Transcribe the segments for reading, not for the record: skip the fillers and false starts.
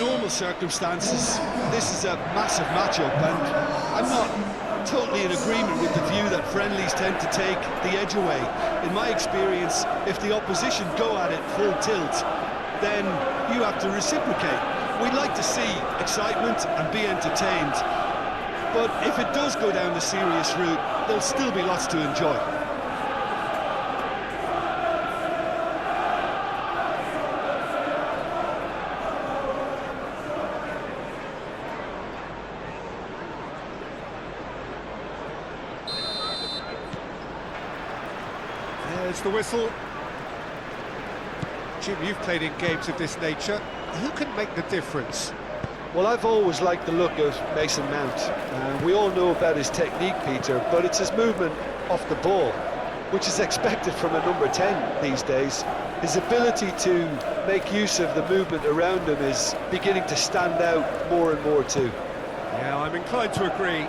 normal circumstances, this is a massive matchup, and I'm not totally in agreement with the view that friendlies tend to take the edge away. In my experience, if the opposition go at it full tilt, then you have to reciprocate. We'd like to see excitement and be entertained, but if it does go down the serious route, there'll still be lots to enjoy. There's the whistle. Jim, you've played in games of this nature. Who can make the difference? Well, I've always liked the look of Mason Mount. We all know about his technique, Peter, but it's his movement off the ball, which is expected from a number 10 these days. His ability to make use of the movement around him is beginning to stand out more and more too. Yeah, I'm inclined to agree.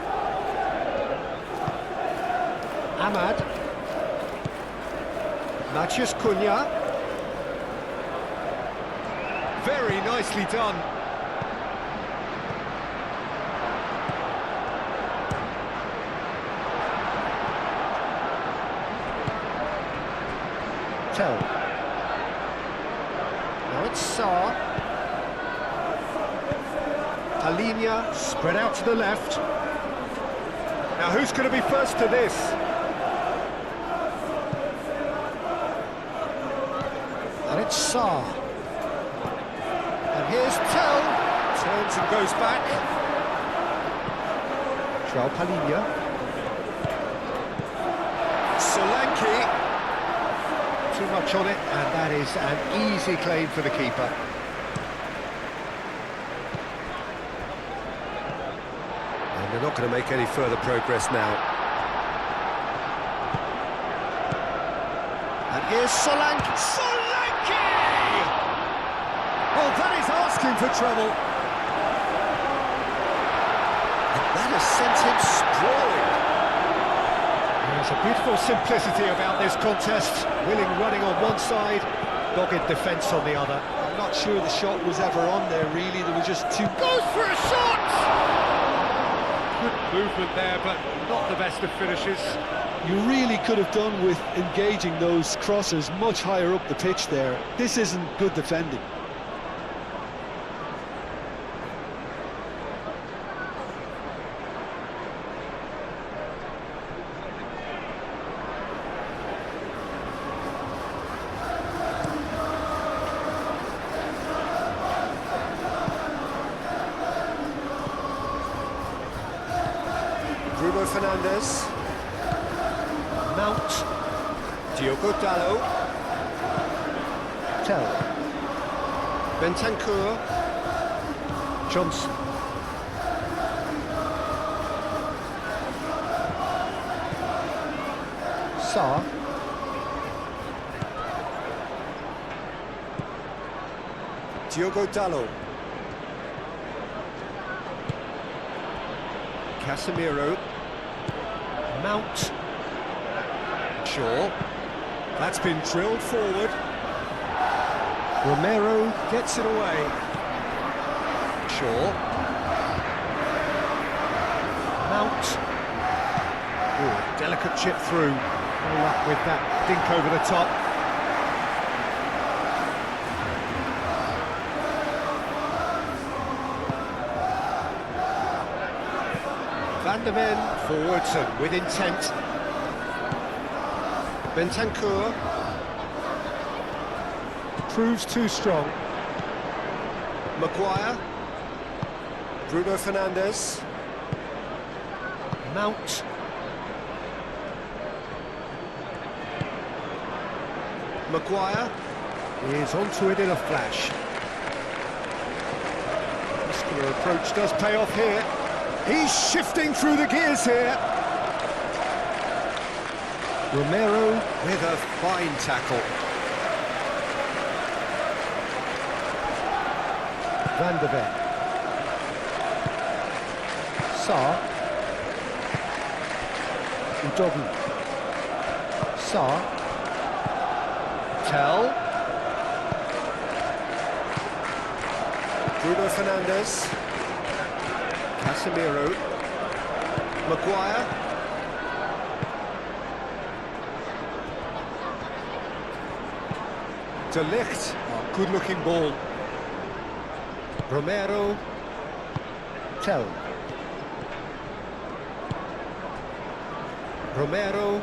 Ahmad. Maciej Cunha. Very nicely done. Tell. Now it's Sarr. Palinia spread out to the left. Now who's going to be first to this? And it's Sarr. And here's Tell. Turns and goes back. João Palinia. Solanke. Too much on it, and that is an easy claim for the keeper. And they're not going to make any further progress now. And here's Solanke. Solanke! Oh, that is asking for trouble. And that has sent him sprawling. There's a beautiful simplicity about this contest. Willing running on one side, dogged defence on the other. I'm not sure the shot was ever on there, really. There was just too... Goes for a shot! Good movement there, but not the best of finishes. You really could have done with engaging those crosses much higher up the pitch there. This isn't good defending. Bruno Fernandes. Mount. Diogo Dalot. Tell. Bentancur. Johnson. Sarr. Diogo Dalot. Casemiro. Mount. Shaw. That's been drilled forward. Romero gets it away. Shaw. Mount. Ooh, delicate chip through. No luck with that dink over the top. Van der Ven forwards and with intent. Bentancur proves too strong. Maguire. Bruno Fernandes. Mount. Maguire is onto it in a flash. Muscular approach does pay off here. He's shifting through the gears here. Romero with a fine tackle. Van der Ven. Sarr. Udogie. Sarr. Tell. Bruno Fernandes. Casemiro. Maguire. De Ligt. Oh, good-looking ball. Romero. Tell. Romero.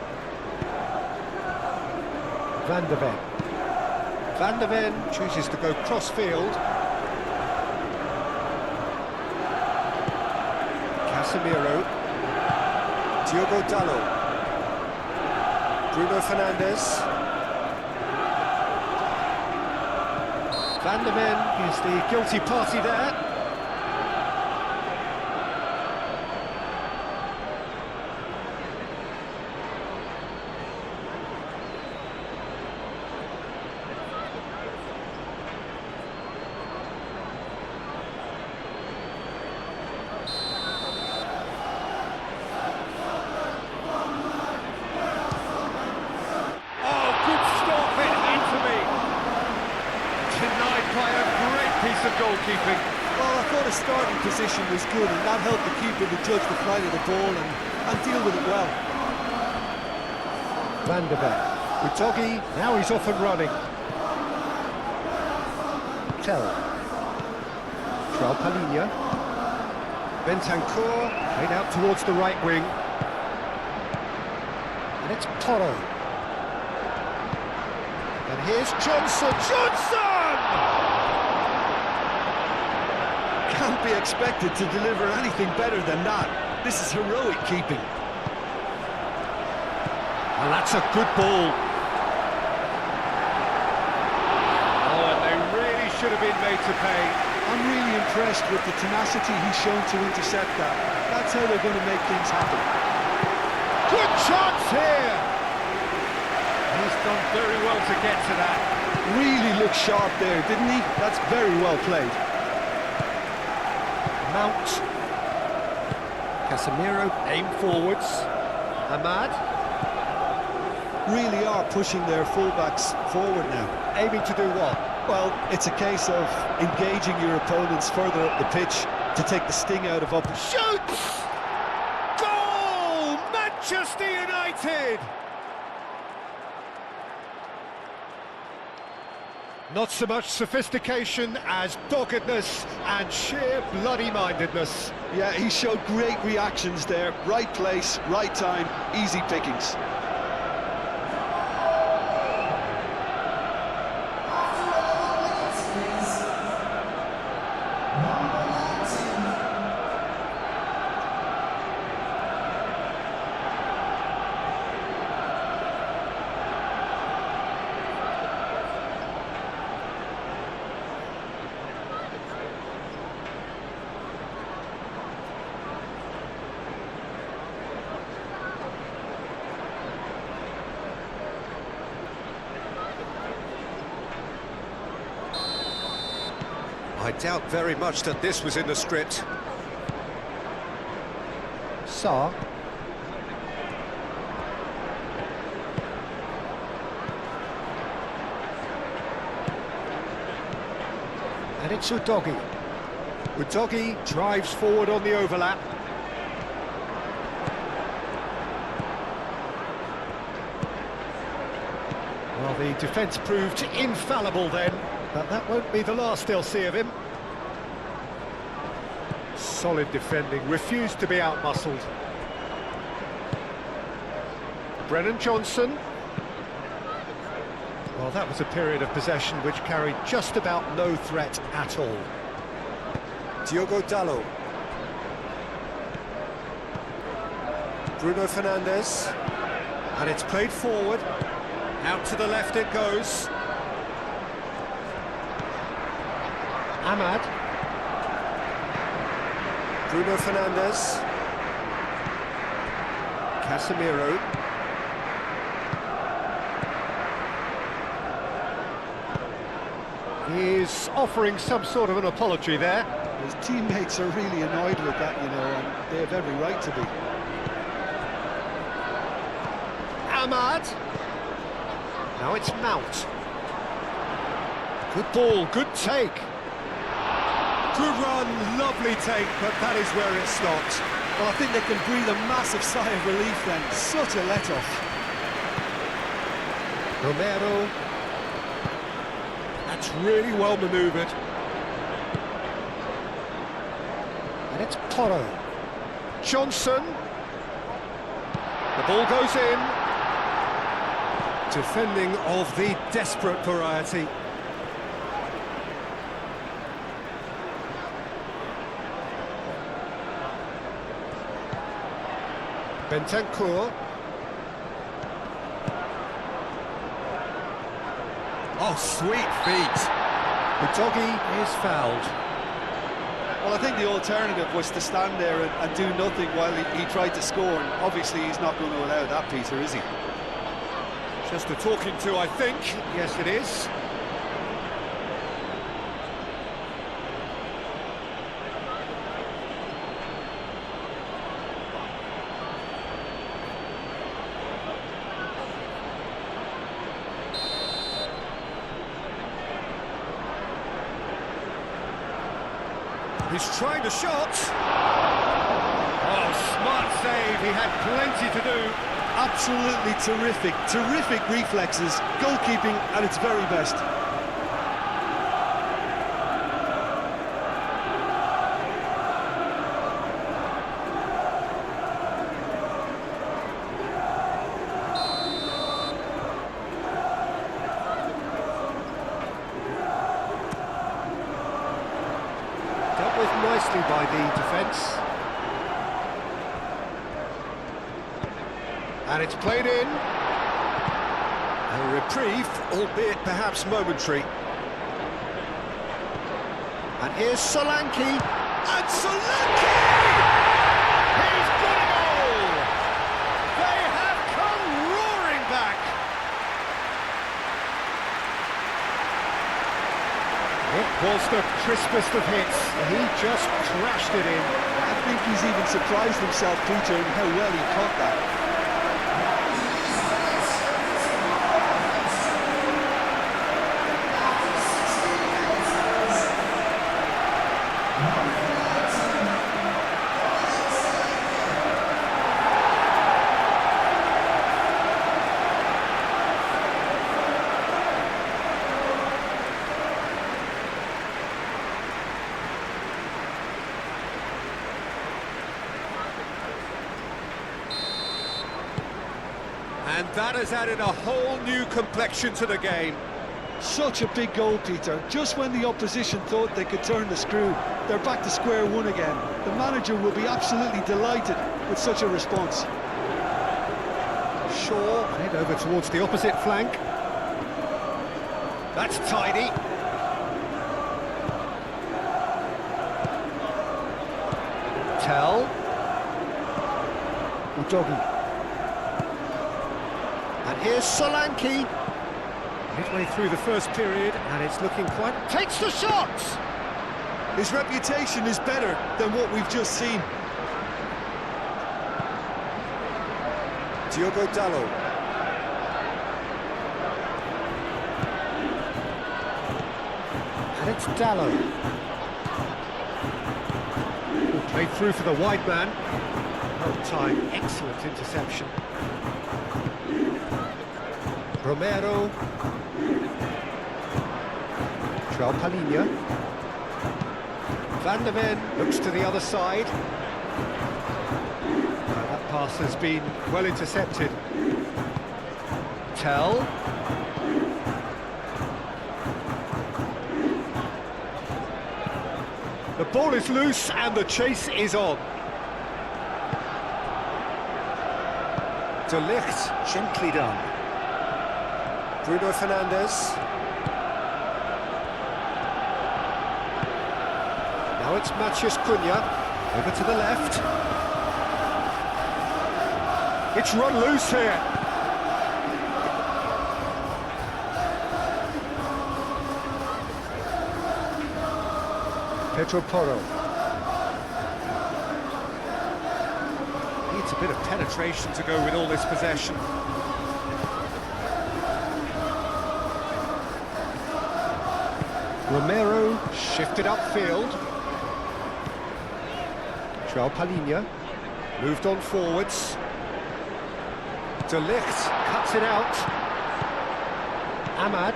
Van de Ven. Van de Ven chooses to go cross-field. Casemiro. Diogo Dalot. Bruno Fernandes. Van de Ven is the guilty party there. Of goalkeeping. Well, I thought his starting position was good, and that helped the keeper to judge the flight of the ball and deal with it well. Van de Ven. Udogi, now he's off and running. Tell. João Palhinha. Bentancur, played out towards the right wing. And it's Toro. And here's Johnson. Johnson! Can't be expected to deliver anything better than that. This is heroic keeping. And that's a good ball. Oh, and they really should have been made to pay. I'm really impressed with the tenacity he's shown to intercept that. That's how they're going to make things happen. Good chance here! He's done very well to get to that. Really looked sharp there, didn't he? That's very well played. Mount. Casemiro, aim forwards. Ahmad. Really are pushing their fullbacks forward now. Aiming to do what? Well, it's a case of engaging your opponents further up the pitch to take the sting out of Shoots! Goal! Manchester United! Not so much sophistication as doggedness and sheer bloody-mindedness. Yeah, he showed great reactions there. Right place, right time, easy pickings. I doubt very much that this was in the script. Sarr. And it's Udogi. Udogi drives forward on the overlap. Well, the defence proved infallible then, but that won't be the last they'll see of him. Solid defending, refused to be outmuscled. Brennan Johnson. Well, that was a period of possession which carried just about no threat at all. Diogo Dalot. Bruno Fernandes. And it's played forward. Out to the left it goes. Ahmad. Bruno Fernandes. Casemiro. He's offering some sort of an apology there. His teammates are really annoyed with that, you know, and they have every right to be. Ahmad. Now it's Mount. Good ball, good take. Good run, lovely take, but that is where it stopped. Well, I think they can breathe a massive sigh of relief then. Such a let-off. Romero. That's really well manoeuvred. And it's Porro. Johnson. The ball goes in. Defending of the desperate variety. Bentancur. Oh, sweet feet. The doggy is fouled. Well, I think the alternative was to stand there and do nothing while he tried to score, and obviously he's not going to allow that, Peter, is he? Just a talking to, I think. Yes, it is. He's trying the shot. Oh, smart save. He had plenty to do. Absolutely terrific, terrific reflexes, goalkeeping at its very best. Dealt with nicely by the defence. And it's played in. A reprieve, albeit perhaps momentary. And here's Solanke. And Solanke! He's got a goal! They have come roaring back. It was the crispest of hits. He just crashed it in. I think he's even surprised himself, Peter, in how well he caught that. And that has added a whole new complexion to the game. Such a big goal, Peter. Just when the opposition thought they could turn the screw, they're back to square one again. The manager will be absolutely delighted with such a response. Shaw, head over towards the opposite flank. That's tidy. Tell. Udogi. And here's Solanke. Midway through the first period, and it's looking quite... Takes the shot! His reputation is better than what we've just seen. Diogo Dalot. And it's Dalot. Played through for the wide man. Well time, excellent interception. Romero. João Palhinha. Van der Ven looks to the other side. That pass has been well intercepted. Tell. The ball is loose and the chase is on. De Ligt, gently done. Bruno Fernandes. Now it's Matheus Cunha, over to the left. It's run loose here. Pedro Porro. Needs a bit of penetration to go with all this possession. Romero shifted upfield. João Palhinha moved on forwards. De Ligt cuts it out. Ahmad.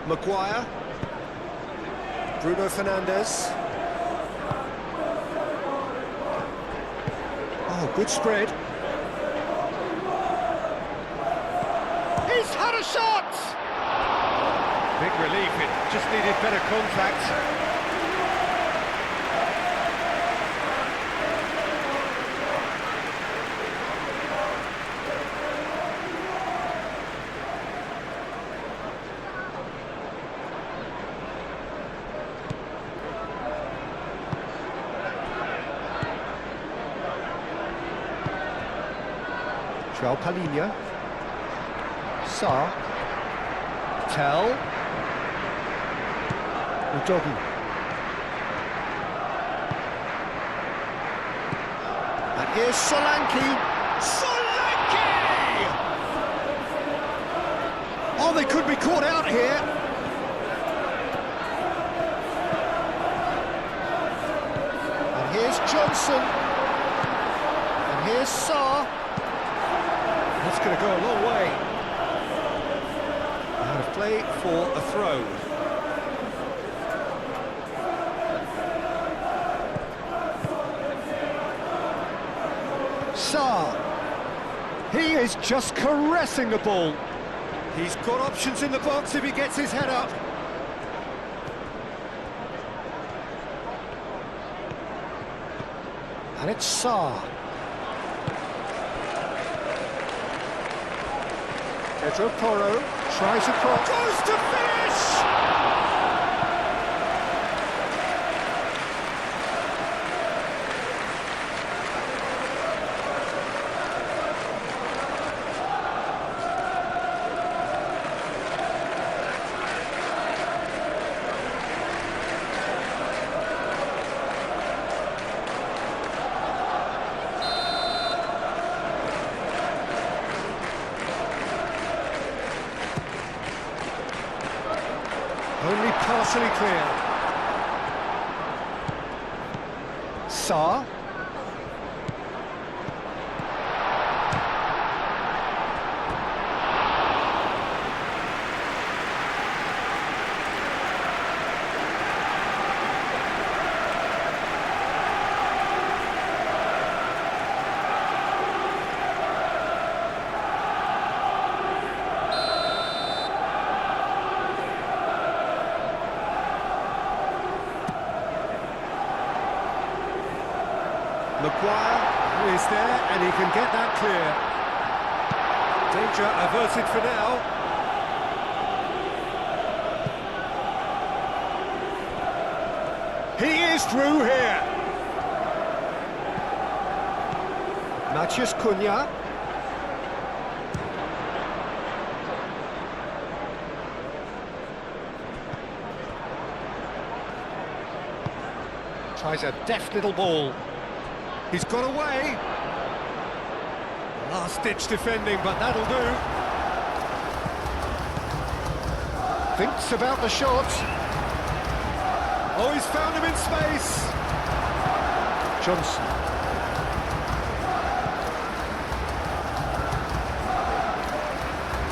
Maguire. Bruno Fernandes. Oh, good spread. He's had a shot! Big relief, it just needed better contact. João Palhinha. Sarr. Tell. Udogi. And here's Solanke. Solanke! Oh, they could be caught out here. And here's Johnson. And here's Sarr. That's going to go a long way. Out of play for a throw. Sarr. He is just caressing the ball. He's got options in the box if he gets his head up. And it's Sarr. Pedro Porro tries across. Goes to finish! Only partially clear. Sarr. Maguire is there, and he can get that clear. Danger averted for now. He is through here. Matheus Cunha. Tries a deft little ball. He's got away. Last-ditch defending, but that'll do. Thinks about the shot. Oh, he's found him in space. Johnson.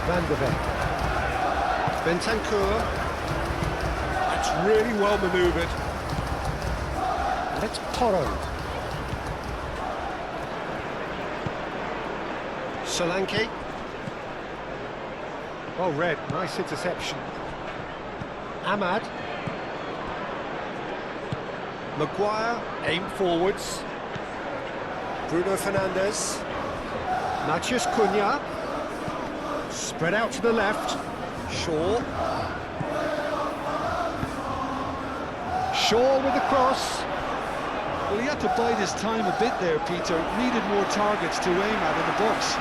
Van der Beek. Bentancur. That's really well manoeuvred. That's Porro. Solanke. Oh, red. Nice interception. Ahmad. Maguire. Aim forwards. Bruno Fernandes. Matheus Cunha. Spread out to the left. Shaw. Shaw with the cross. Well, he had to bide his time a bit there, Peter. Needed more targets to aim at in the box.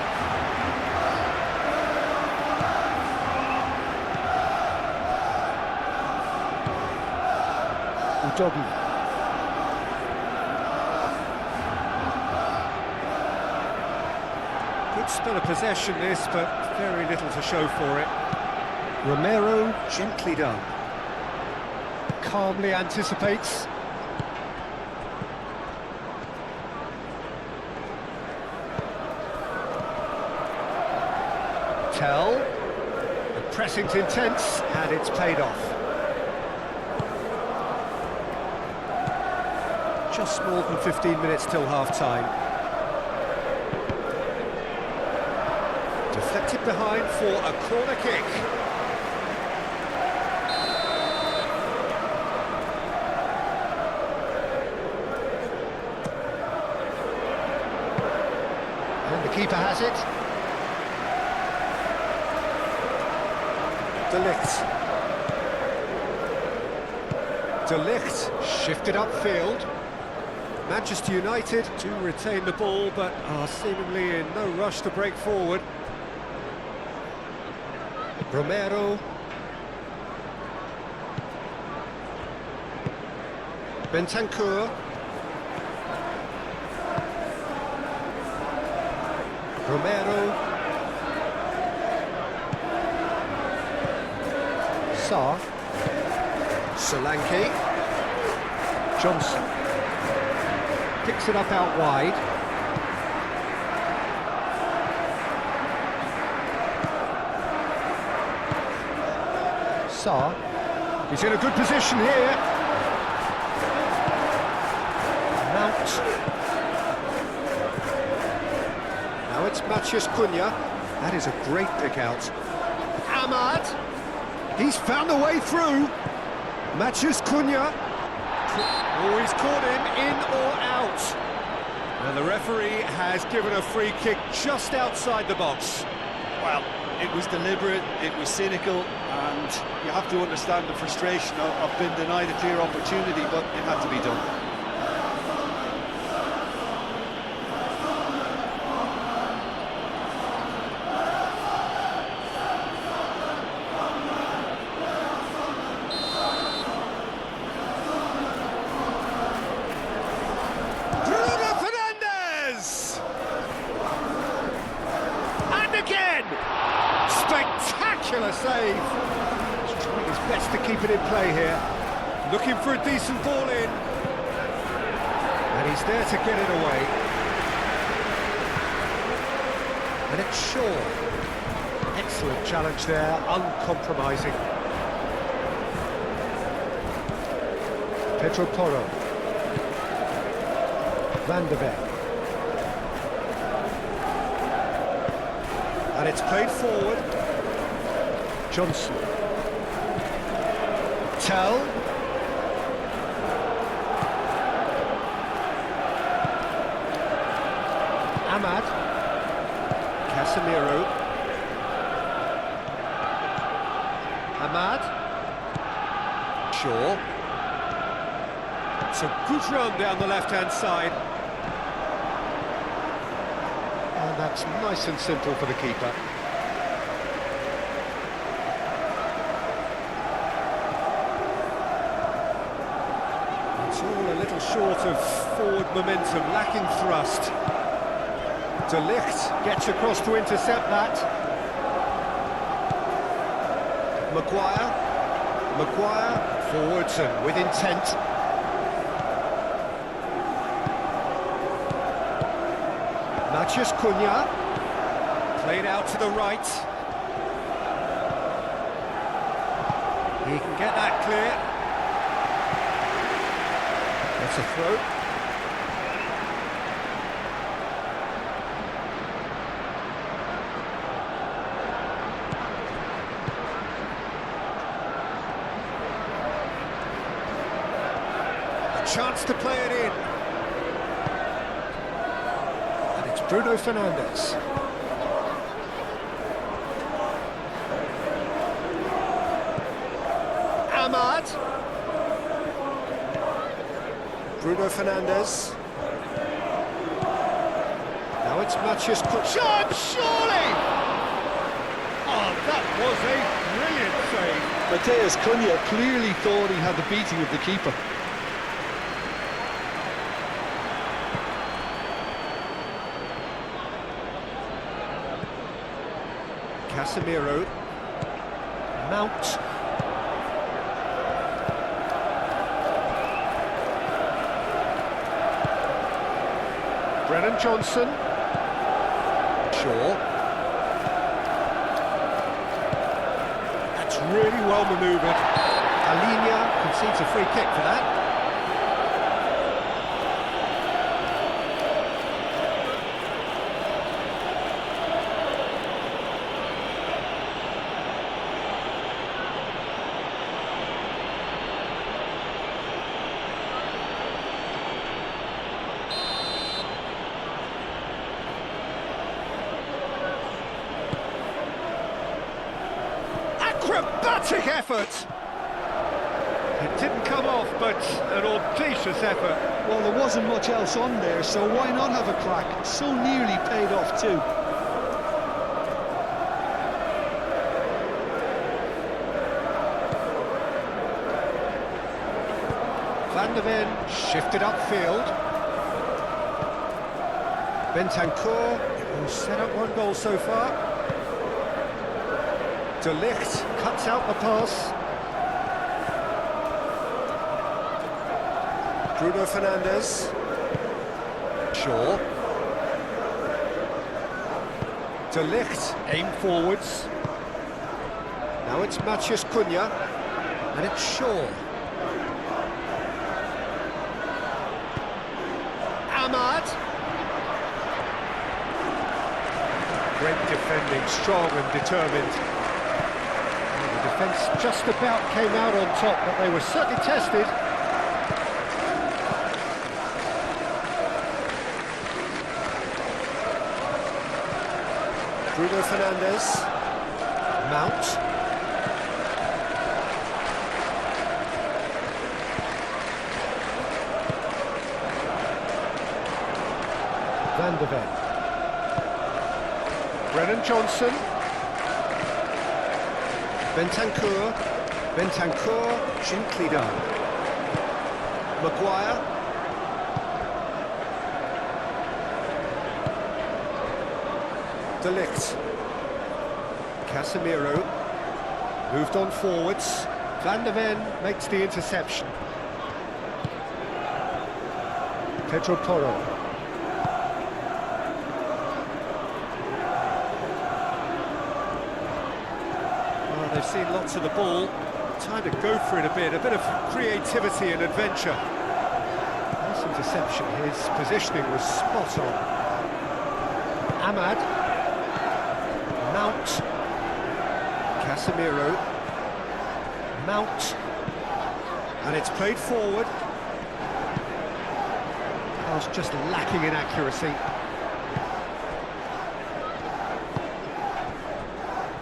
Udogi. Good spell of possession this, but very little to show for it. Romero gently done. Calmly anticipates. Tell. The pressing's intense, and it's paid off. Just more than 15 minutes till half-time. Deflected behind for a corner kick. And the keeper has it. De Ligt shifted upfield. Manchester United do retain the ball, but are seemingly in no rush to break forward. Romero. Bentancur. Romero. Sarr. Solanke. Johnson. Picks it up out wide. Sarr. He's in a good position here. Mount. Now it's Matheus Cunha. That is a great pick out. Ahmad. He's found a way through. Matheus Cunha. Oh, he's caught him in or out. And the referee has given a free kick just outside the box. Well, it was deliberate, it was cynical, and you have to understand the frustration of being denied a clear opportunity, but it had to be done. Spectacular save. He's trying his best to keep it in play here. Looking for a decent ball in. And he's there to get it away. And it's Shaw. Excellent challenge there, uncompromising. Pedro Porro. Van de Beek. And it's played forward. Johnson. Tell. Ahmad. Casemiro. Ahmad. Shaw. It's a good run down the left-hand side. And that's nice and simple for the keeper. It's all a little short of forward momentum, lacking thrust. De Ligt gets across to intercept that. Maguire forwards and with intent. Matheus Cunha, played out to the right. He can get that clear. That's a throw. A chance to play it in. Bruno Fernandes. Ahmad. Bruno Fernandes. Now it's Matheus Cunha. Shot, surely! Oh, that was a brilliant save. Matheus Cunha clearly thought he had the beating of the keeper. Casemiro. Mount. Brennan Johnson. Shaw. That's really well manoeuvred. Alinia concedes a free kick for that. Acrobatic effort! It didn't come off, but an audacious effort. Well, there wasn't much else on there, so why not have a crack? So nearly paid off too. Van der Ven shifted upfield. Bentancur, who's set up one goal so far. De Ligt cuts out the pass. Bruno Fernandes. Shaw. De Ligt aim forwards. Now it's Matheus Cunha, and it's Shaw. Ahmad. Great defending, strong and determined. And the defence just about came out on top, but they were certainly tested. Bruno Fernandes. Mount. Van der Ven. Brennan Johnson. Bentancur. Bentancur, gently done. Maguire. De Ligt. Casemiro. Moved on forwards. Van der Ven makes the interception. Pedro Porro. They've seen lots of the ball, time to go for it a bit of creativity and adventure. Nice interception, his positioning was spot on. Ahmad. Mount. Casemiro. Mount. And it's played forward. Pass just lacking in accuracy.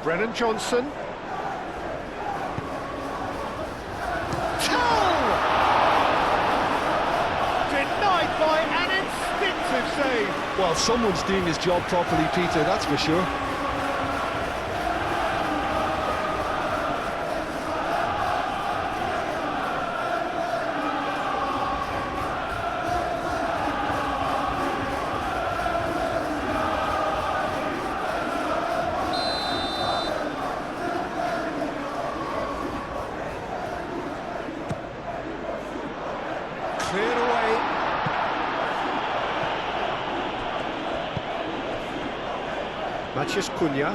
Brennan Johnson. Save. Well, someone's doing his job properly, Peter, that's for sure. Cleared away. Matheus Cunha.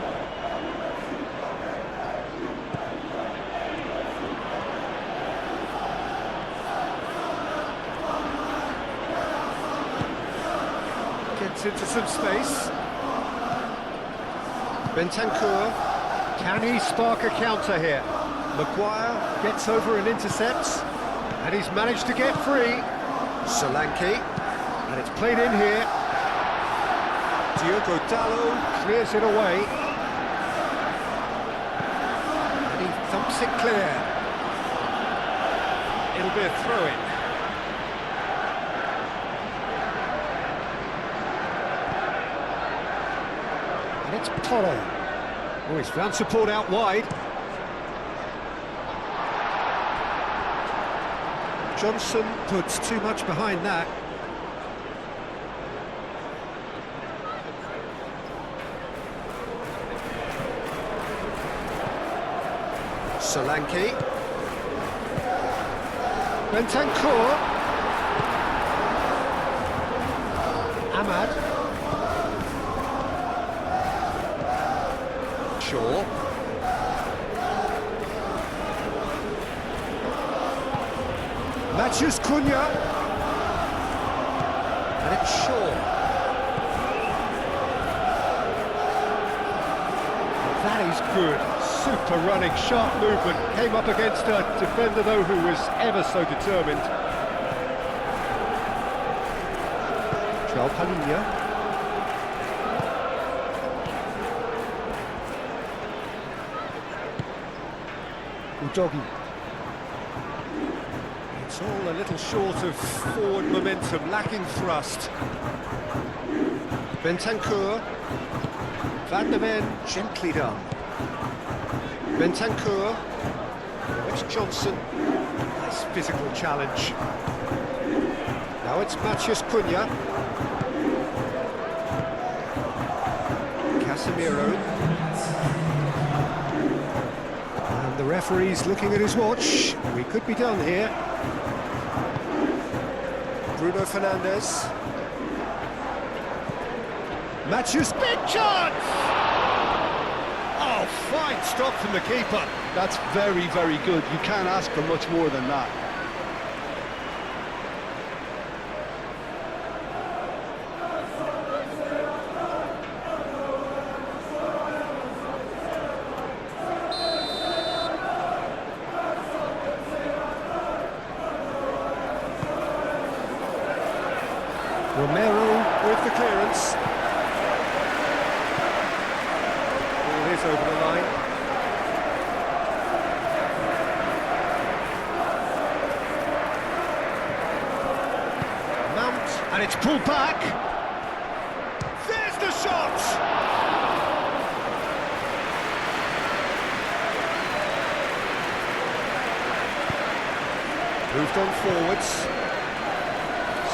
Gets into some space. Bentancur. Can he spark a counter here? Maguire gets over and intercepts. And he's managed to get free. Solanke. And it's played in here. Diogo Dalot clears it away. And he thumps it clear. It'll be a throw-in. And it's Porro. Oh, he's found support out wide. Johnson puts too much behind that. Solanke. Bentancur. Ahmad. Shaw. Matches Cunha. And it's Shaw. That is good. Super running, sharp movement. Came up against a defender, though, who was ever so determined. João Palhinha. Udogi. It's all a little short of forward momentum, lacking thrust. Bentancur. Van der Ven, gently done. Bentancur. Now it's Johnson. Nice physical challenge. Now it's Matheus Cunha. Casemiro. And the referee's looking at his watch. We could be done here. Bruno Fernandes. Matheus, big chance! Oh, fine stop from the keeper. That's very, very good. You can't ask for much more than that. Romero with the clearance. Ball is over the line. Mount, and it's pulled back. There's the shot! Moved on forwards.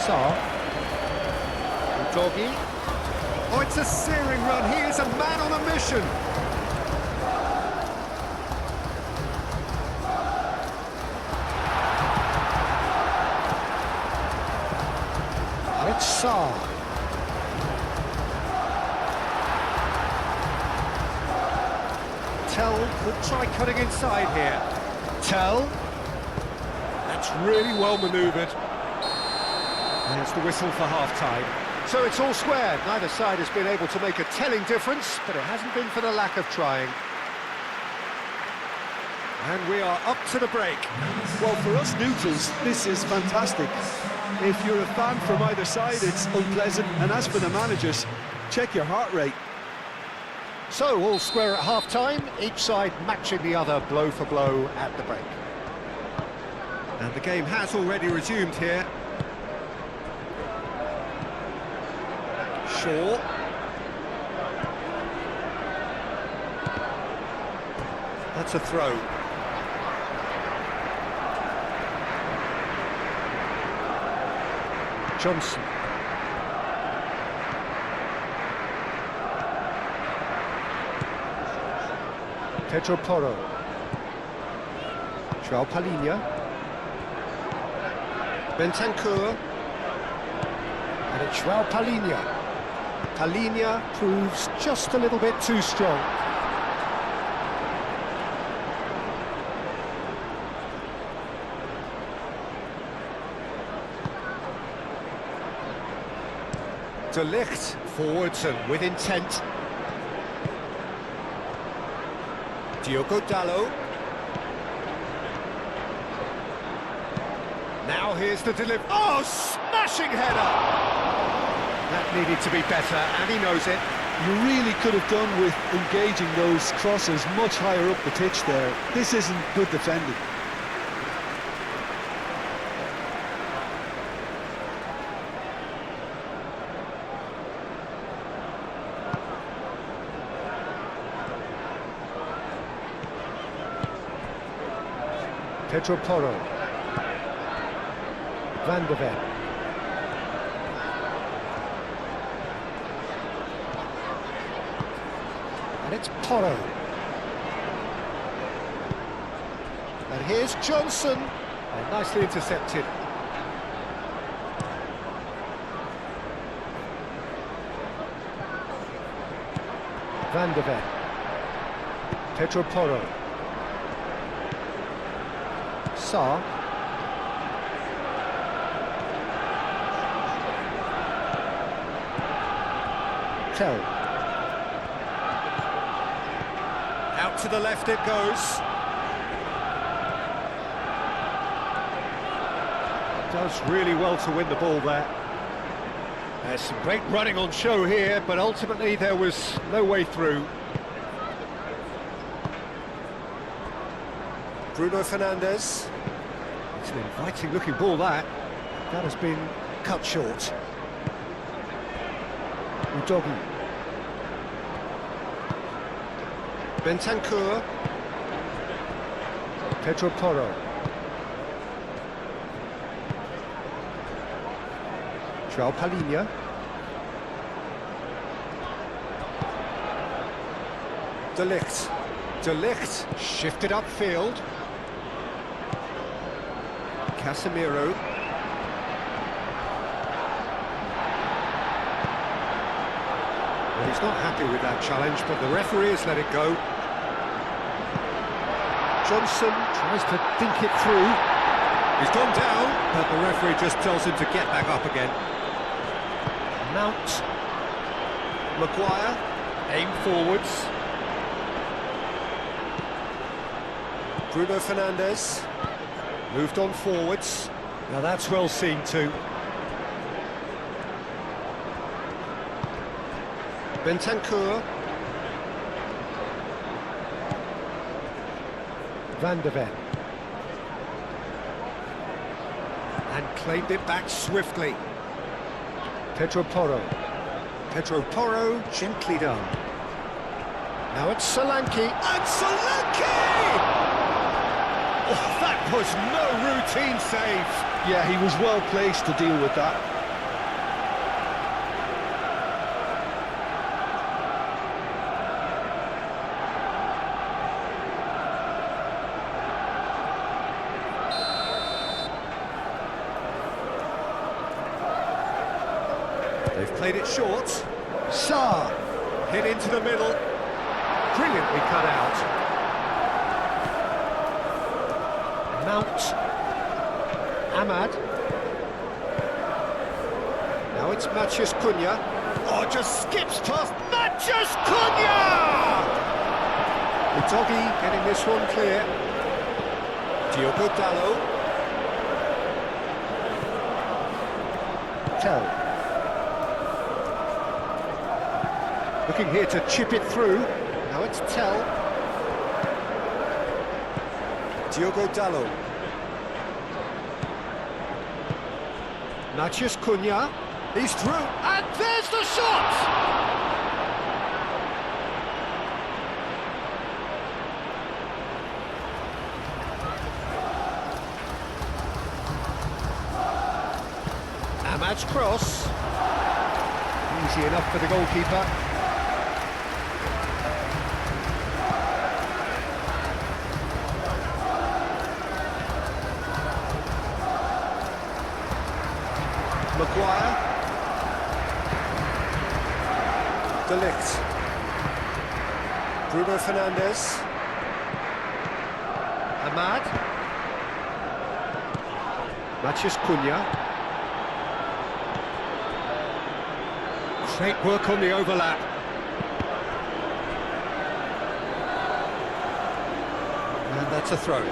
Sarr. Doggy. Oh, it's a searing run. He is a man on a mission. And it's Sarr. Tell will try cutting inside here. Tell. That's really well manoeuvred. And it's the whistle for half-time. So it's all square. Neither side has been able to make a telling difference, but it hasn't been for the lack of trying. And we are up to the break. Well, for us neutrals, this is fantastic. If you're a fan from either side, it's unpleasant. And as for the managers, check your heart rate. So, all square at half-time, each side matching the other blow for blow at the break. And the game has already resumed here. Shaw. That's a throw. Johnson. Pedro Porro. João Palhinha. Bentancur. And it's João Palhinha. Palhinha proves just a little bit too strong. De Ligt forwards and with intent. Diogo Dalot. Now here's the delivery. Oh, smashing header! That needed to be better, and he knows it. You really could have done with engaging those crosses much higher up the pitch there. This isn't good defending. Pedro Porro. Van der Ven. And it's Porro. And here's Johnson. And nicely intercepted. Van de Ven. Pedro Porro. Sarr. Tell. Out to the left it goes. Does really well to win the ball there. There's some great running on show here, but ultimately there was no way through. Bruno Fernandes. It's an inviting looking ball that. That has been cut short. Udogi. Bentancur. Pedro Porro. João Palhinha. De Ligt. De Ligt shifted upfield. Casemiro. Well, he's not happy with that challenge, but the referee has let it go. Johnson tries to think it through. He's gone down, but the referee just tells him to get back up again. Mount. Maguire. Aim forwards. Bruno Fernandes. Moved on forwards. Now that's well seen too. Bentancur. Van de Ven. And claimed it back swiftly. Pedro Porro. Pedro Porro, gently done. Now it's Solanke. And Solanke! Oh, that was no routine save. Yeah, he was well placed to deal with that. They've played it short. Sarr hit into the middle. Brilliantly cut out. Mount. Ahmad. Now it's Matheus Cunha. Oh, just skips past Matheus Cunha! Udogi getting this one clear. Diogo Dalot. Tell. Looking here to chip it through. Now it's Tell. Diogo Dalot. Matheus Cunha. He's through. And there's the shot! Ahmad's cross. Easy enough for the goalkeeper. Maguire. De Ligt. Bruno Fernandes. Ahmad. Matheus Cunha. Great work on the overlap. And that's a throw.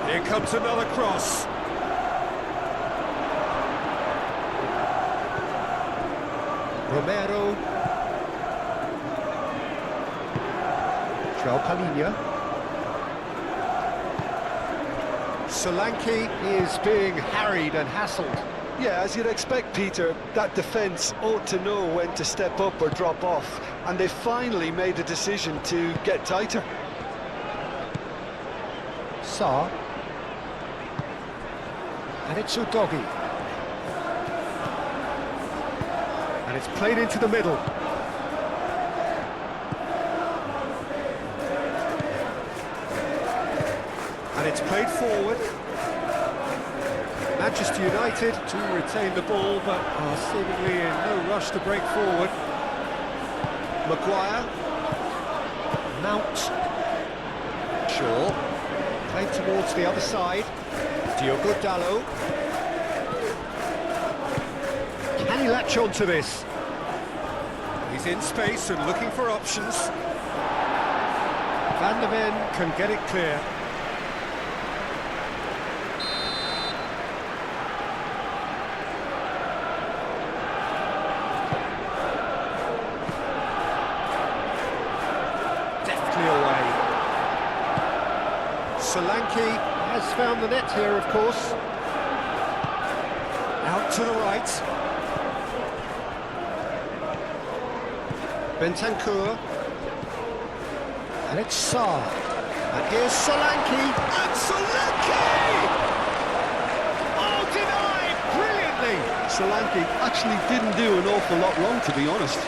Here comes another cross. Romero. João Palhinha. Solanke is being harried and hassled. Yeah, as you'd expect, Peter, that defence ought to know when to step up or drop off, and they finally made a decision to get tighter. Sarr. And it's Udogi. And it's played into the middle. And it's played forward. Manchester United to retain the ball, but are seemingly in no rush to break forward. Maguire. Mount. Shaw. Played towards the other side. Diogo Dalot. Can he latch on to this? He's in space and looking for options. Van der Ven can get it clear. Deftly away. Solanke has found the net here, of course. Out to the right. Bentancur. And it's Sarr. And here's Solanke. And Solanke! Oh, denied! Brilliantly! Solanke actually didn't do an awful lot wrong, to be honest.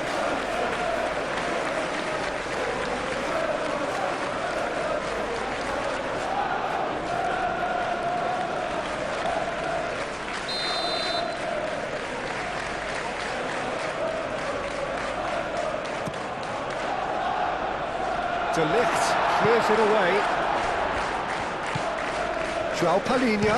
De Ligt clears it away. João Palhinha.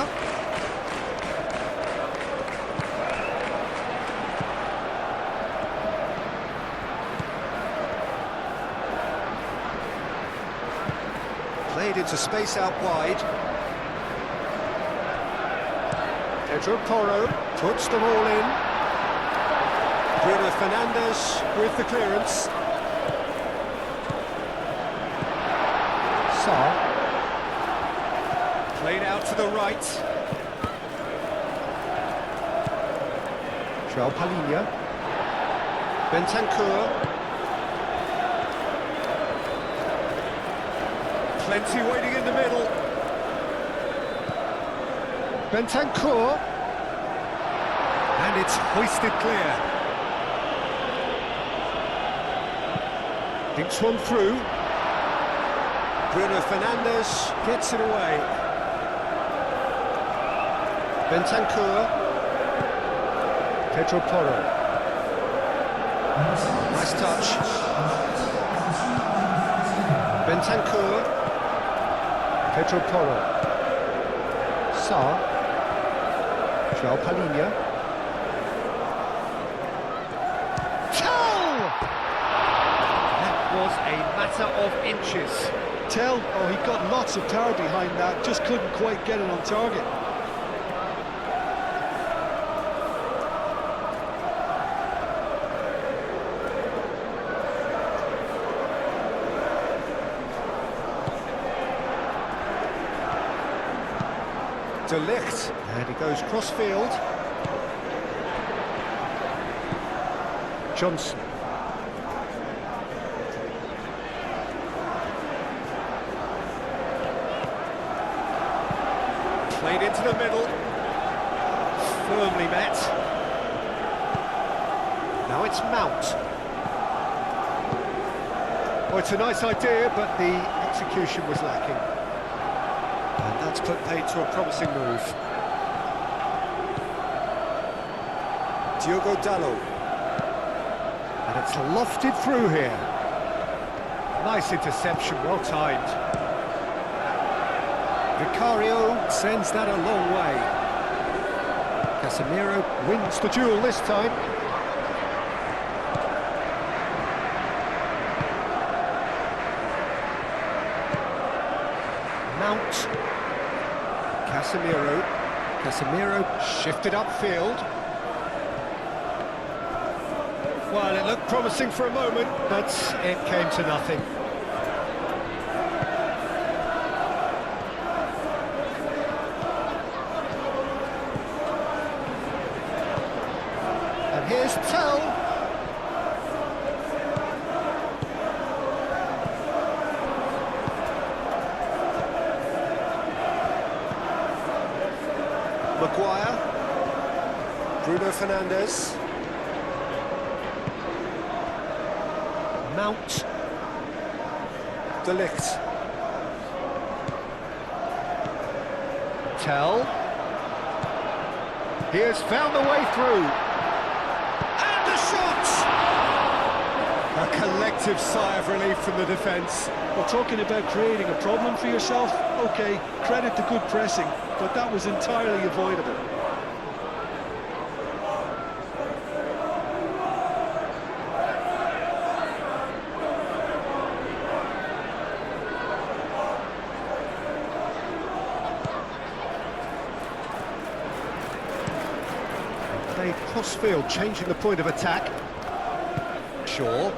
Played into space out wide. Pedro Porro puts them all in. Bruno Fernandes with the clearance. Played out to the right. João Palhinha. Bentancur. Plenty waiting in the middle. Bentancur. And it's hoisted clear. Dinks one through. Bruno Fernandes gets it away. Bentancur. Pedro Porro. Nice touch. Bentancur. Pedro Porro. Sarr. João Palhinha. That was a matter of inches. Tell, oh, he got lots of power behind that, just couldn't quite get it on target. De Ligt, and he goes cross-field. Johnson. Played into the middle. Firmly met. Now it's Mount. Well, it's a nice idea, but the execution was lacking. And that's put paid to a promising move. Diogo Dalot. And it's lofted through here. Nice interception, well timed. Vicario sends that a long way. Casemiro wins the duel this time. Mount. Casemiro shifted upfield. Well, it looked promising for a moment, but it came to nothing. And here's Tell. Maguire. Bruno Fernandes. Mount. De Ligt. Tell. He has found the way through. And the shot! A collective sigh of relief from the defence. Well, talking about creating a problem for yourself, OK, credit to good pressing, but that was entirely avoidable. Played cross-field, changing the point of attack. Shaw.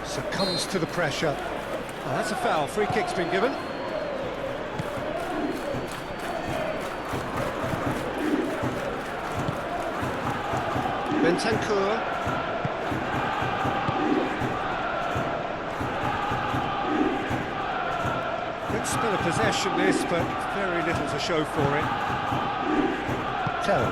Succumbs to the pressure. Oh, that's a foul. Free kick's been given. Bentancur. Good spell of possession this, but very little to show for it. Tell.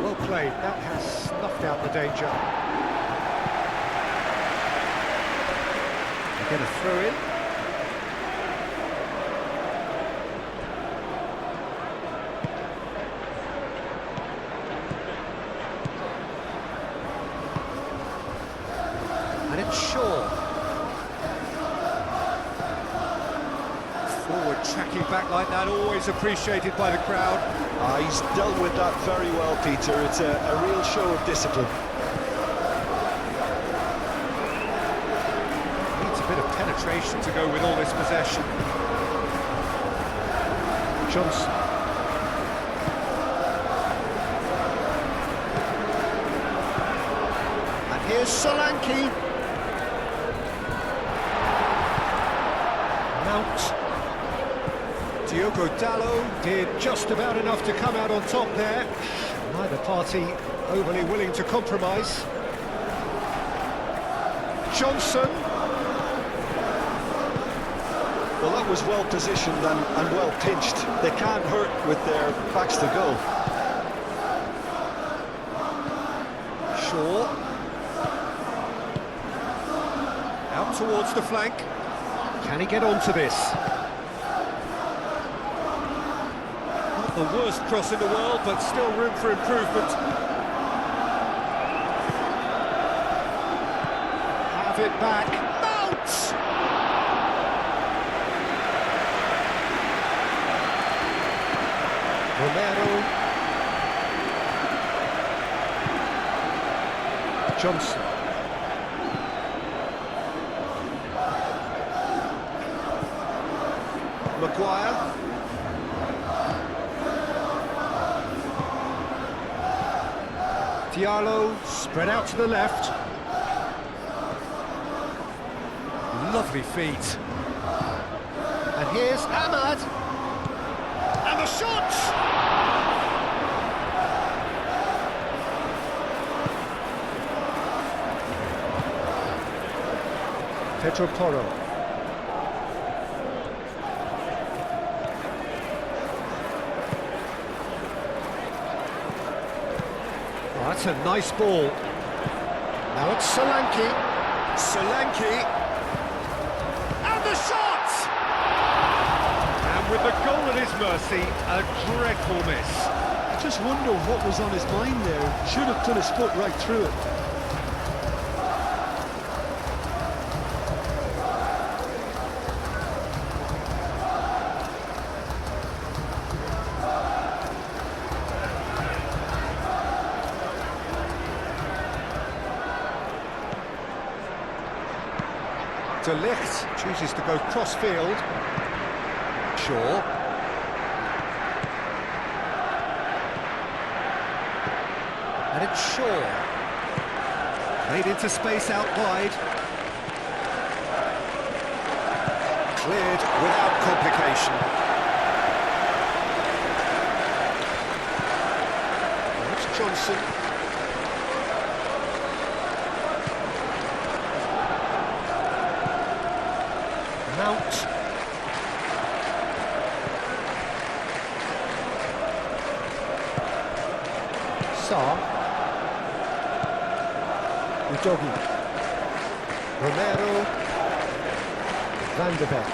Well played, that has snuffed out the danger. They get a throw in. And it's Shaw. Forward tracking back like that, always appreciated by the crowd. He's dealt with that very well, Peter. It's a real show of discipline. Needs a bit of penetration to go with all this possession. Johnson. And here's Solanke. Mount. Diogo Dalot did just about enough to come out on top there. Neither party overly willing to compromise. Johnson. Well, that was well positioned and well pinched. They can't hurt with their backs to goal. Shaw. Out towards the flank. Can he get onto this? Not the worst cross in the world, but still room for improvement. Have it back. Mount! Romero. Johnson. Maguire. Diallo spread out to the left. Lovely feet. And here's Ahmad. And the shot! Pedro Porro. Oh, that's a nice ball. Now it's Solanke. Solanke. And the shot! And with the goal at his mercy, a dreadful miss. I just wonder what was on his mind there. Should have put his foot right through it. De Ligt chooses to go cross-field. Shaw. And it's Shaw. Played into space out wide. Cleared without complication. And it's Johnson. Mount. Saar. Udogi. Romero. Van de Beek.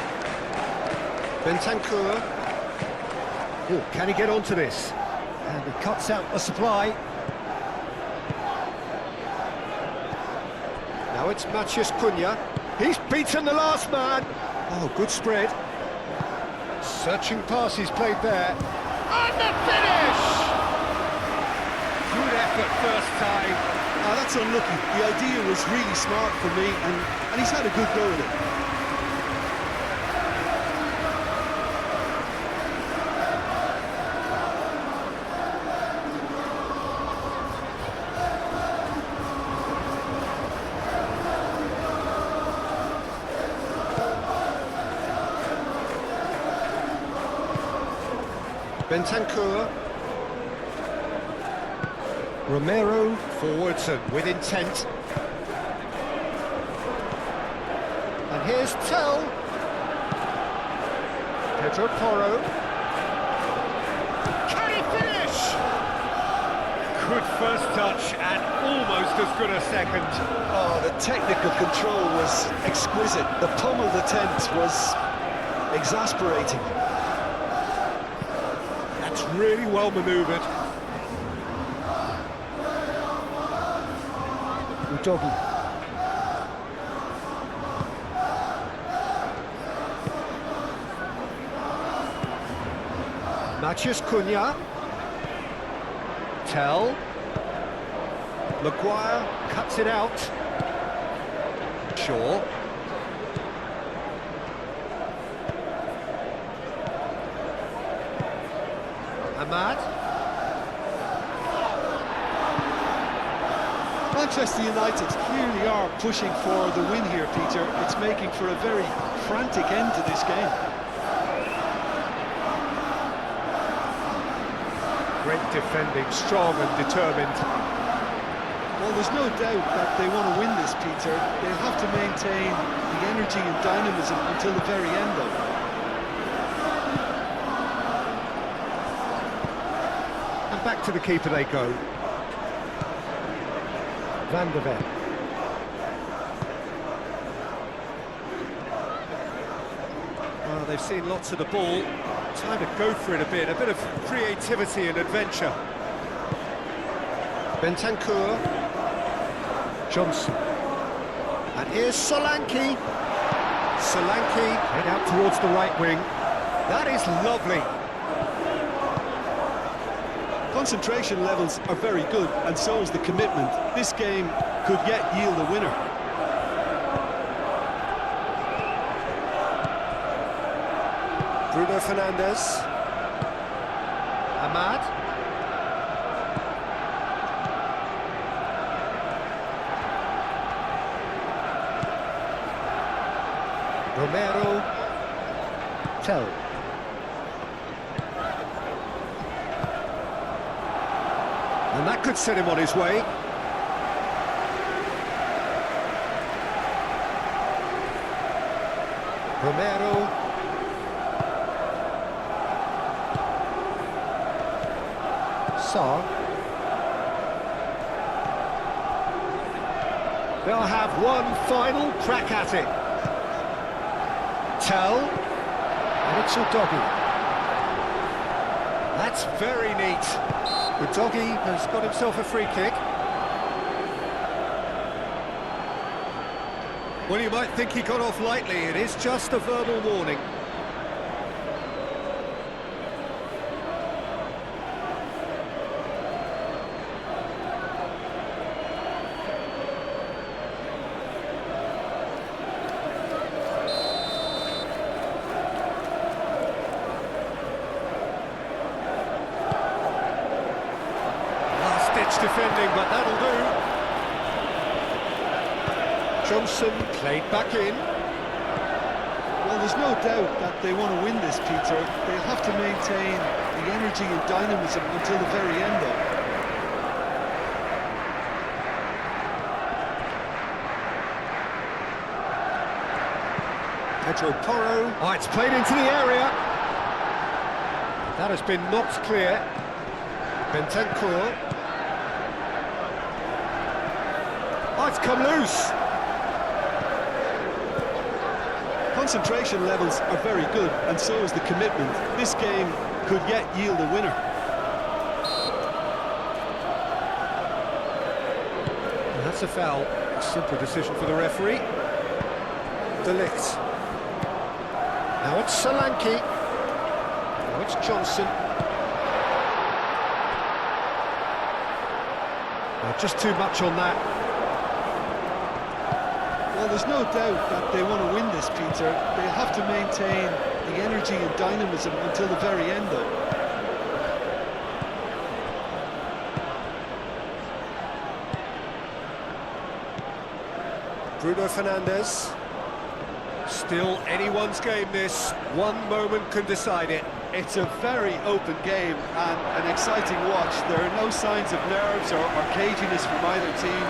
Bentancur. Oh, can he get onto this? And he cuts out the supply. Now it's Matheus Cunha. He's beaten the last man. Oh, good spread. Searching pass he's played there. And the finish! Good effort first time. Oh, that's unlucky. The idea was really smart for me, and he's had a good go at it. Bentancur. Romero forwards and with intent. And here's Tell. Pedro Porro. Can he finish? Good first touch and almost as good a second. Oh, the technical control was exquisite. The pummeled attempt was exasperating. That's really well manoeuvred. Udogi. Matheus Cunha. Tell. Maguire cuts it out. Shaw. Ahmad. Manchester United clearly are pushing for the win here, Peter. It's making for a very frantic end to this game. Great defending, strong and determined. Well, there's no doubt that they want to win this, Peter. They'll have to maintain the energy and dynamism until the very end, though. And back to the keeper they go. Van de Beek. Well, they've seen lots of the ball. Time to go for it a bit of creativity and adventure. Bentancur. Johnson. And here's Solanke. Solanke head out towards the right wing. That is lovely. Concentration levels are very good, and so is the commitment. This game could yet yield a winner. Bruno Fernandes. Ahmad. Romero. Tell. And that could set him on his way. Romero. Saar. They'll have one final crack at it. Tell. And it's Udogi. That's very neat. Udogi has got himself a free kick. Well, you might think he got off lightly. It is just a verbal warning. Defending, but that'll do. Johnson played back in. Well, there's no doubt that they want to win this, Peter. They'll have to maintain the energy and dynamism until the very end, though. Pedro Porro. Oh, it's played into the area. That has been knocked clear. Bentancur. Oh, it's come loose. Concentration levels are very good, and so is the commitment. This game could yet yield a winner. And that's a foul. A simple decision for the referee. De Ligt. Now it's Solanke. Now it's Johnson. Just too much on that. Well, there's no doubt that they want to win this, Peter. They have to maintain the energy and dynamism until the very end, though. Bruno Fernandes. Still anyone's game, this. One moment can decide it. It's a very open game and an exciting watch. There are no signs of nerves or caginess from either team.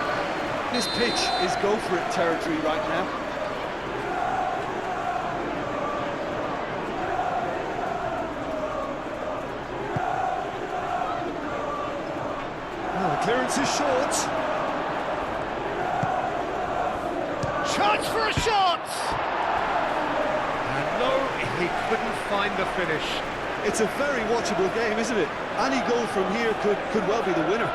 This pitch is go-for-it territory right now. Oh, the clearance is short. Chance for a shot! And no, he couldn't find the finish. It's a very watchable game, isn't it? Any goal from here could well be the winner.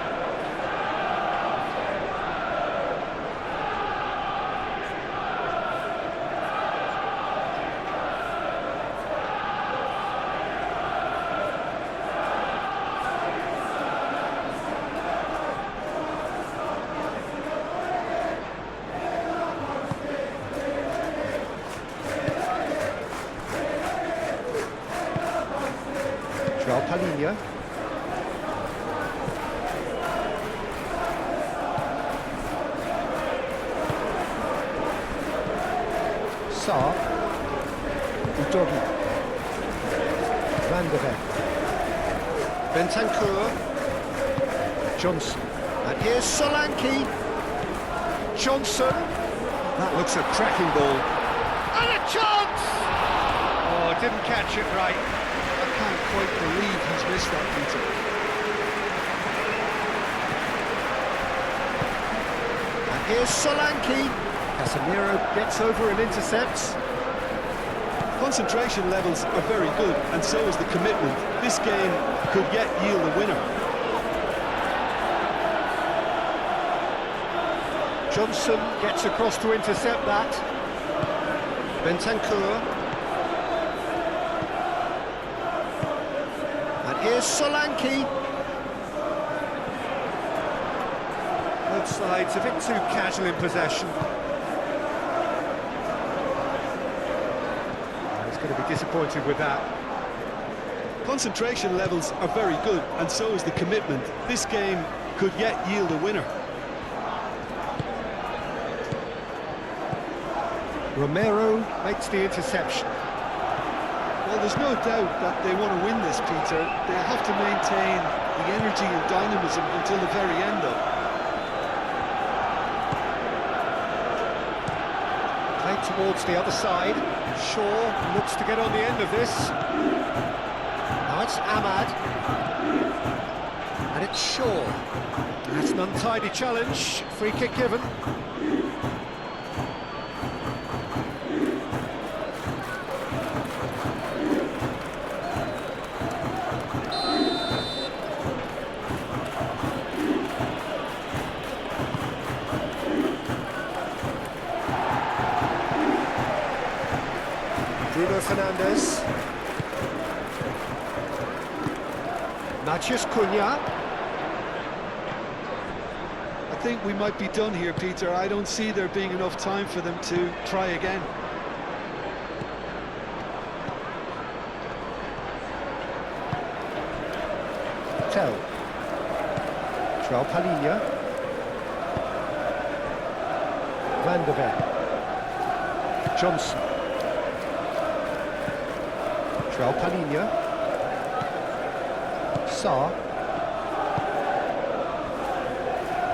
Palinha. Saar. Udogi. Van der Ven. Bentancur. Johnson. And here's Solanke. Johnson. That looks a cracking ball. And a chance! Oh, didn't catch it right. I can't quite believe he's missed that, Peter. And here's Solanke. Casemiro gets over and intercepts. Concentration levels are very good, and so is the commitment. This game could yet yield a winner. Johnson gets across to intercept that. Bentancur. And here's Solanke. Both sides a bit too casual in possession. He's going to be disappointed with that. Concentration levels are very good, and so is the commitment. This game could yet yield a winner. Romero makes the interception. Well, there's no doubt that they want to win this, Peter. They have to maintain the energy and dynamism until the very end, though. Played towards the other side. Shaw looks to get on the end of this. Now it's Ahmad. And it's Shaw. That's an untidy challenge. Free kick given. Bruno Fernandes. Matheus Cunha. I think we might be done here, Peter. I don't see there being enough time for them to try again. Tell. João Palinha. Van der Ven. Johnson. João Palinha. Saar.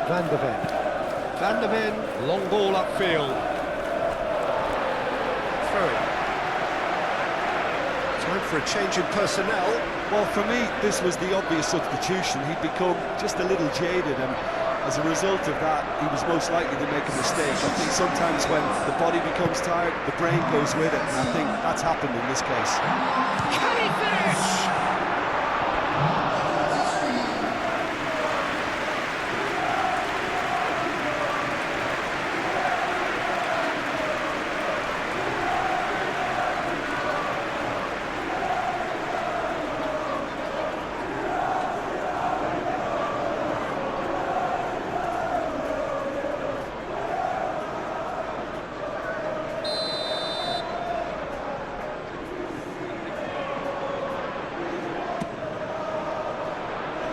Van der Ven. Van der Ven, long ball upfield. Throw. Time for a change in personnel. Well, for me, this was the obvious substitution. He'd become just a little jaded, and as a result of that, he was most likely to make a mistake. I think sometimes when the body becomes tired, the brain goes with it, and I think that's happened in this case. Can he finish?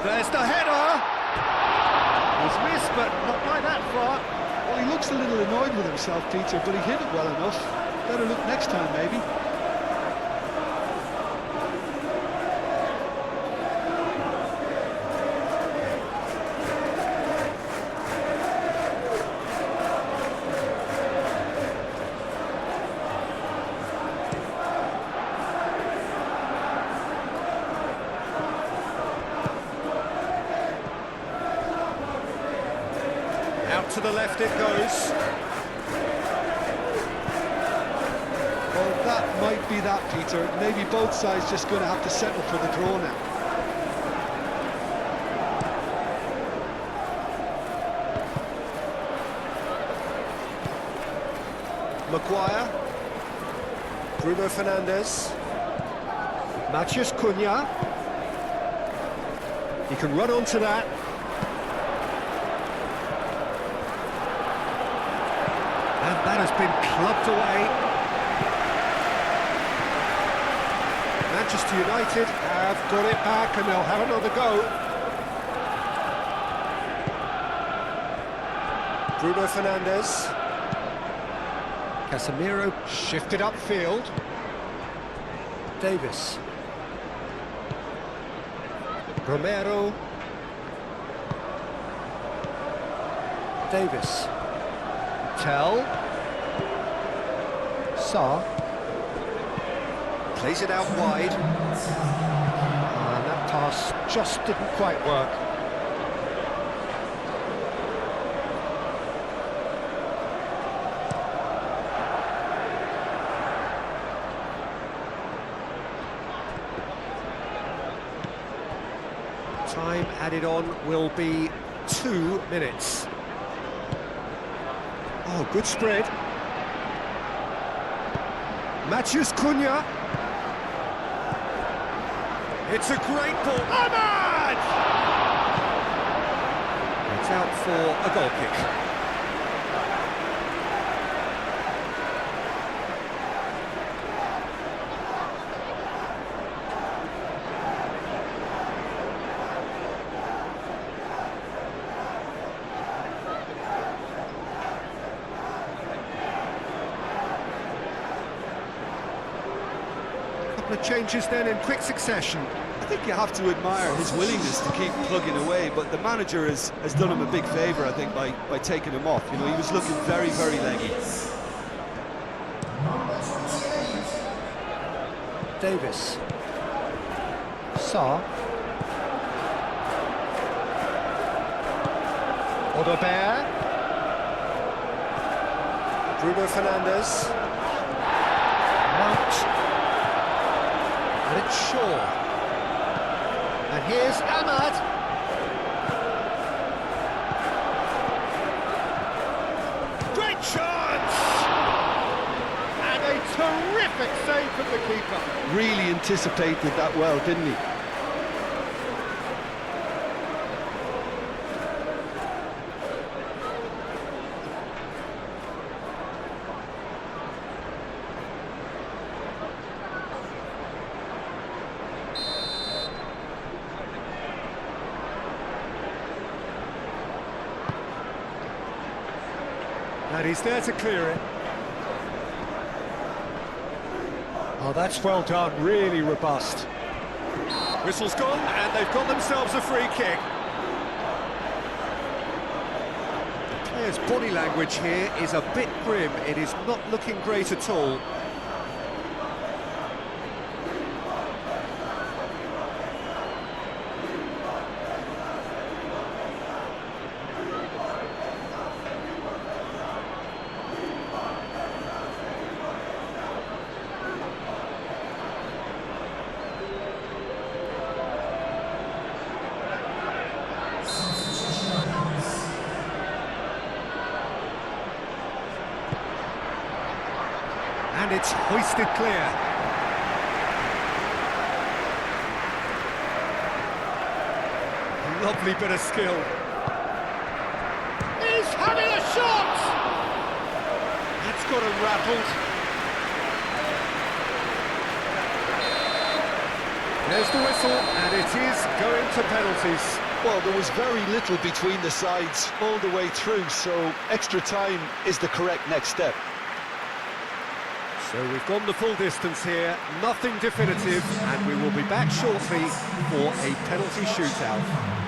There's the header! Was missed, but not by that far. Well, he looks a little annoyed with himself, Peter, but he hit it well enough. Better look next time, maybe. Out to the left it goes. Well, that might be that, Peter. Maybe both sides just going to have to settle for the draw now. Maguire. Bruno Fernandes. Matheus Cunha. He can run onto that. And that has been clubbed away. Manchester United have got it back and they'll have another go. Bruno Fernandes. Casemiro shifted upfield. Davis. Romero. Davis. Tell. Sarr. Plays it out wide. And that pass just didn't quite work. Time added on will be 2 minutes. Oh, good spread. Matheus Cunha. It's a great ball. Ahmad! It's out for a goal kick. Couple of changes then in quick succession. I think you have to admire his willingness to keep plugging away, but the manager has done him a big favour, I think, by taking him off. You know, he was looking very, very leggy. Davis. Sarr. Odobert. Bruno Fernandes. Mount. And it's Shaw. And here's Ahmad. Great chance! And a terrific save from the keeper. Really anticipated that well, didn't he? And he's there to clear it. Oh, that's well done, really robust. Whistle's gone, and they've got themselves a free kick. The player's body language here is a bit grim. It is not looking great at all. it's hoisted clear. Lovely bit of skill. He's having a shot! That's got him rattled. There's the whistle, and it is going to penalties. Well, there was very little between the sides all the way through, so extra time is the correct next step. So we've gone the full distance here, nothing definitive, and we will be back shortly for a penalty shootout.